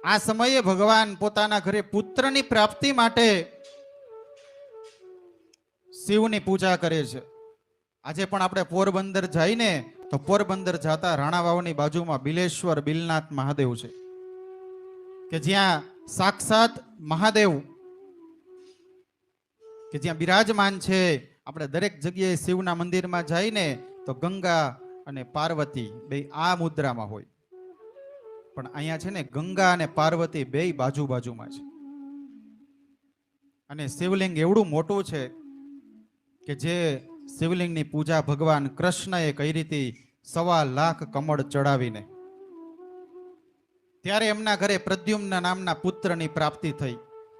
આ સમયે ભગવાન પોતાના ઘરે પુત્રની પ્રાપ્તિ માટે શિવની પૂજા કરે છે. આજે પણ આપણે પોરબંદર જઈને તો પોરબંદર જાતા રાણાવાવની બાજુમાં બિલેશ્વર બિલનાથ મહાદેવ છે કે જ્યાં સાક્ષાત મહાદેવ કે જ્યાં બિરાજમાન છે. આપણે દરેક જગ્યાએ શિવના મંદિરમાં જઈને તો ગંગા અને પાર્વતી બે આ મુદ્રામાં હોય, પણ અહીંયા છે ને ગંગા અને પાર્વતી બે બાજુ બાજુમાં છે. અને શિવલિંગ એવડું મોટું છે કે જે શિવલિંગની પૂજા ભગવાન કૃષ્ણએ કરી હતી 1.25 લાખ કમળ ચડાવીને. ત્યારે એમના ઘરે પ્રદ્યુમ્ન નામના પુત્રની પ્રાપ્તિ થઈ.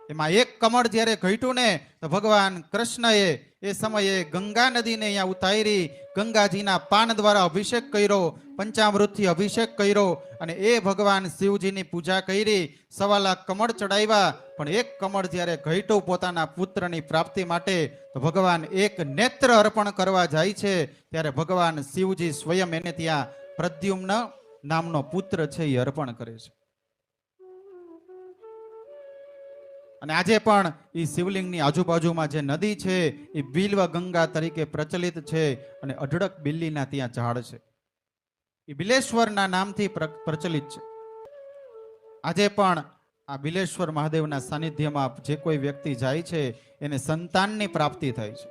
એમાં એક કમળ જ્યારે ઘટ્યું ને તો ભગવાન કૃષ્ણએ એ સમયે ગંગા નદીને અહીંયા ઉતારી, ગંગાજીના પાન દ્વારા અભિષેક કર્યો, પંચામૃતથી અભિષેક કર્યો અને એ ભગવાન શિવજીની પૂજા કરી. 1.25 લાખ કમળ ચડાવ્યા, પણ એક કમળ જ્યારે ઘટ્યું પોતાના પુત્રની પ્રાપ્તિ માટે તો ભગવાન એક નેત્ર અર્પણ કરવા જાય છે. ત્યારે ભગવાન શિવજી સ્વયં એને ત્યાં પ્રદ્યુમ્ન નામનો પુત્ર છે એ અર્પણ કરે છે. અને આજે પણ એ શિવલિંગની આજુબાજુમાં જે નદી છે એ બિલ્વ ગંગા તરીકે પ્રચલિત છે અને અઢળક બિલ્લીના ત્યાં ઝાડ છે. એ બિલેશ્વરના નામથી પ્રચલિત છે. આજે પણ આ બિલેશ્વર મહાદેવના સાનિધ્યમાં જે કોઈ વ્યક્તિ જાય છે એને સંતાનની પ્રાપ્તિ થાય છે.